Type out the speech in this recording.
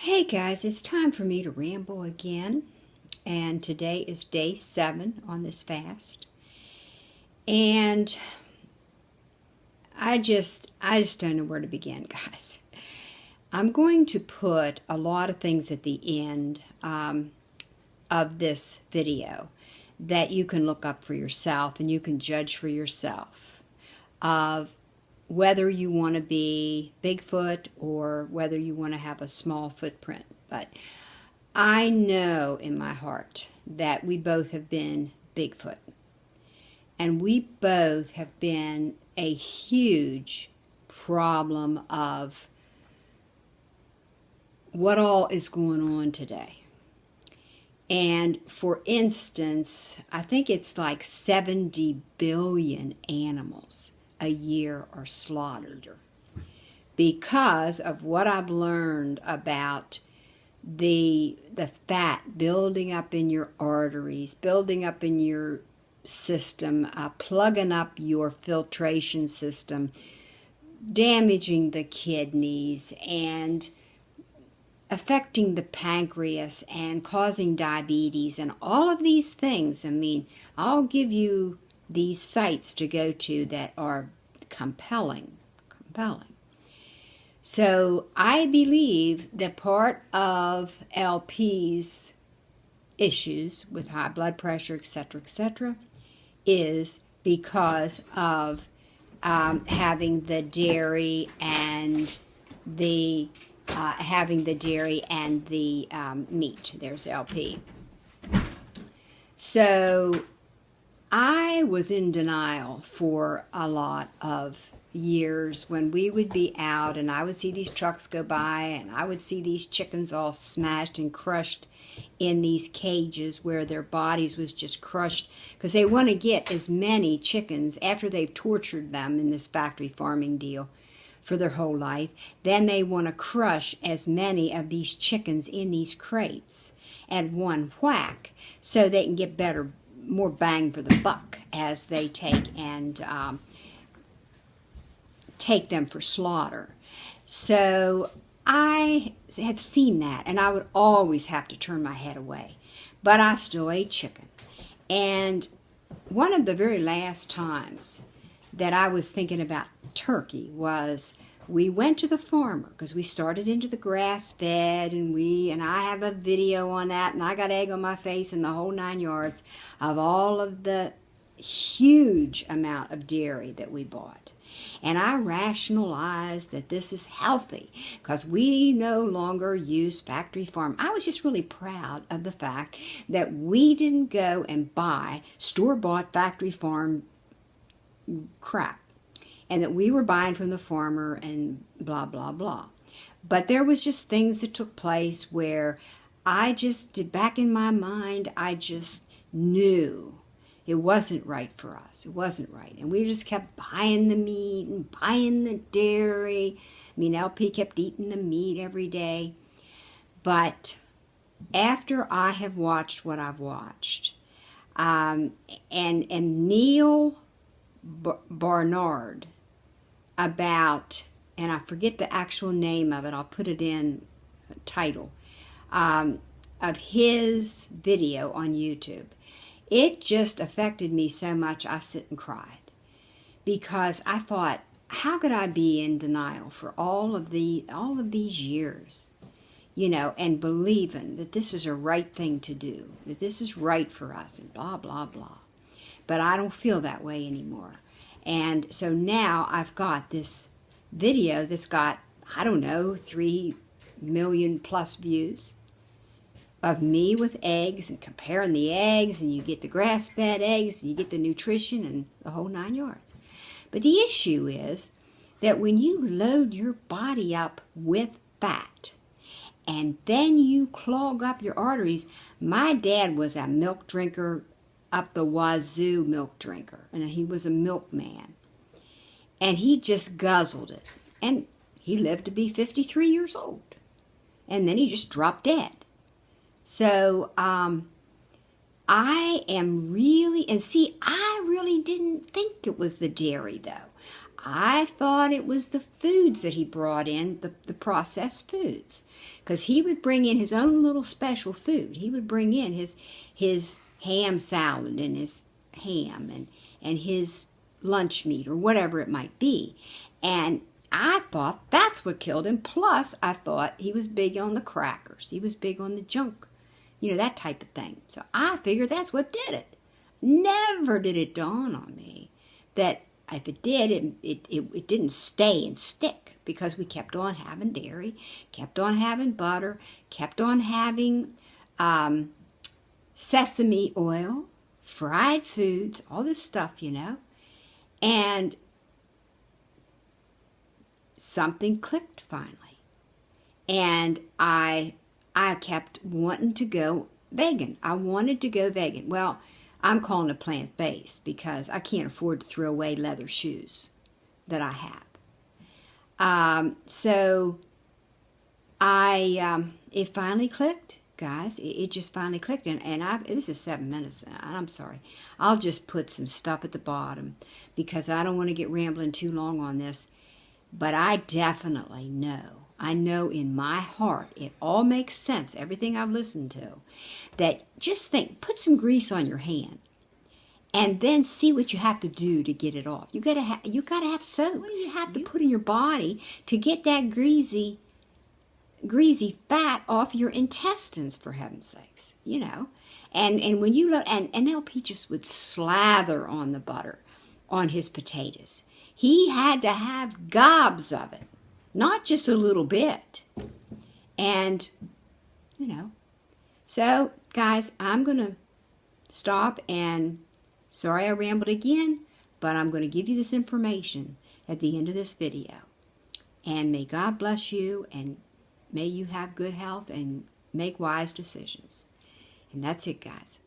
Hey guys, it's time for me to ramble again, and today is day 7 on this fast. And I just don't know where to begin, guys. I'm going to put a lot of things at the end of this video that you can look up for yourself and you can judge for yourself of whether you want to be Bigfoot or whether you want to have a small footprint. But I know in my heart that we both have been Bigfoot. And we both have been a huge problem of what all is going on today. And for instance, I think it's like 70 billion animals a year are slaughtered because of what I've learned about the fat building up in your arteries, building up in your system, plugging up your filtration system, damaging the kidneys, and affecting the pancreas and causing diabetes and all of these things. I mean, I'll give you these sites to go to that are compelling. So I believe that part of LP's issues with high blood pressure, etc., is because of having the dairy and the meat. There's LP. So I was in denial for a lot of years when we would be out and I would see these trucks go by and I would see these chickens all smashed and crushed in these cages where their bodies was just crushed because they want to get as many chickens after they've tortured them in this factory farming deal for their whole life. Then they want to crush as many of these chickens in these crates at one whack so they can get more bang for the buck as they take them for slaughter. So I have seen that, and I would always have to turn my head away. But I still ate chicken. And one of the very last times that I was thinking about turkey was we went to the farmer because we started into the grass fed and I have a video on that and I got egg on my face and the whole 9 yards of all of the huge amount of dairy that we bought. And I rationalized that this is healthy because we no longer use factory farm. I was just really proud of the fact that we didn't go and buy store-bought factory farm crap and that we were buying from the farmer and blah, blah, blah. But there was just things that took place where back in my mind, I just knew it wasn't right for us. It wasn't right. And we just kept buying the meat and buying the dairy. I mean, LP kept eating the meat every day. But after I have watched what I've watched, and Neil Barnard about, and I forget the actual name of it, I'll put it in title, of his video on YouTube. It just affected me so much I sit and cried because I thought, how could I be in denial for all of these years, and believing that this is a right thing to do, that this is right for us and blah, blah, blah. But I don't feel that way anymore. And so now I've got this video that's got, 3 million plus views of me with eggs and comparing the eggs, and you get the grass-fed eggs, and you get the nutrition and the whole 9 yards. But the issue is that when you load your body up with fat and then you clog up your arteries, my dad was a milk drinker, up the wazoo milk drinker, and he was a milkman. And he just guzzled it. And he lived to be 53 years old. And then he just dropped dead. So I am really, and see, I really didn't think it was the dairy though. I thought it was the foods that he brought in, the processed foods. Because he would bring in his own little special food. He would bring in his ham salad and his ham and his lunch meat or whatever it might be. And I thought that's what killed him. Plus, I thought he was big on the crackers. He was big on the junk, that type of thing. So I figured that's what did it. Never did it dawn on me that if it did, it didn't stay and stick, because we kept on having dairy, kept on having butter, kept on having sesame oil, fried foods, all this stuff, And something clicked finally. And I kept wanting to go vegan. I wanted to go vegan. Well, I'm calling it plant-based because I can't afford to throw away leather shoes that I have. So it finally clicked, guys. It just finally clicked. And this is 7 minutes. I'm sorry. I'll just put some stuff at the bottom because I don't want to get rambling too long on this. But I definitely know. I know in my heart, it all makes sense, everything I've listened to, that just think, put some grease on your hand, and then see what you have to do to get it off. You gotta have soap. What do you have to put in your body to get that greasy fat off your intestines, for heaven's sakes, And when you look, and LP just would slather on the butter on his potatoes. He had to have gobs of it. Not just a little bit. And, So, guys, I'm going to stop and, sorry I rambled again, but I'm going to give you this information at the end of this video. And may God bless you, and may you have good health and make wise decisions. And that's it, guys.